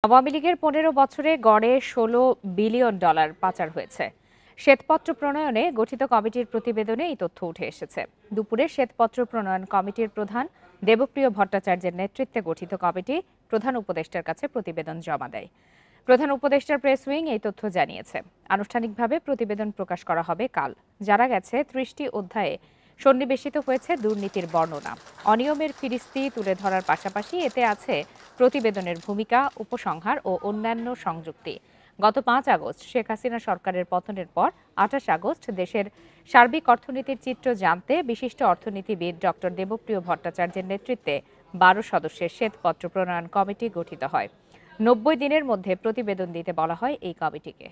আওয়ামী লীগের ১৫ বছরে গড়ে $১৬ বিলিয়ন পাচার হয়েছে। শ্বেতপত্র প্রণয়নে গঠিত কমিটির প্রতিবেদনে এই তথ্য উঠে এসেছে। দুপুরে শ্বেতপত্র প্রণয়ন কমিটির প্রধান দেবপ্রিয় ভট্টাচার্যের নেতৃত্বে গঠিত কমিটি প্রধান উপদেষ্টার কাছে প্রতিবেদন জমা দেয়। প্রধান উপদেষ্টার প্রেস উইং এই তথ্য জানিয়েছে। আনুষ্ঠানিকভাবে প্রতিবেদন প্রকাশ করা হবে কাল। জানা গেছে ৩০টি অধ্যায়ে সন্নিবেশিত হয়েছে দুর্নীতির বর্ণনা। অনিয়মের ফিরিস্তি তুলে ধরার পাশাপাশি এতে আছে প্রতিবেদনের ভূমিকা, উপসংহার ও অন্যান্য সংযুক্তি। গত ৫ আগস্ট শেখ হাসিনা সরকারের পতনের পর ২৮ আগস্ট দেশের সার্বিক অর্থনীতির চিত্র জানতে বিশিষ্ট অর্থনীতিবিদ ডক্টর দেবপ্রিয় ভট্টাচার্যের নেতৃত্বে ১২ সদস্যের শ্বেতপত্র প্রণয়ন কমিটি গঠিত হয়। ৯০ দিনের মধ্যে প্রতিবেদন দিতে বলা হয় এই কমিটিকে।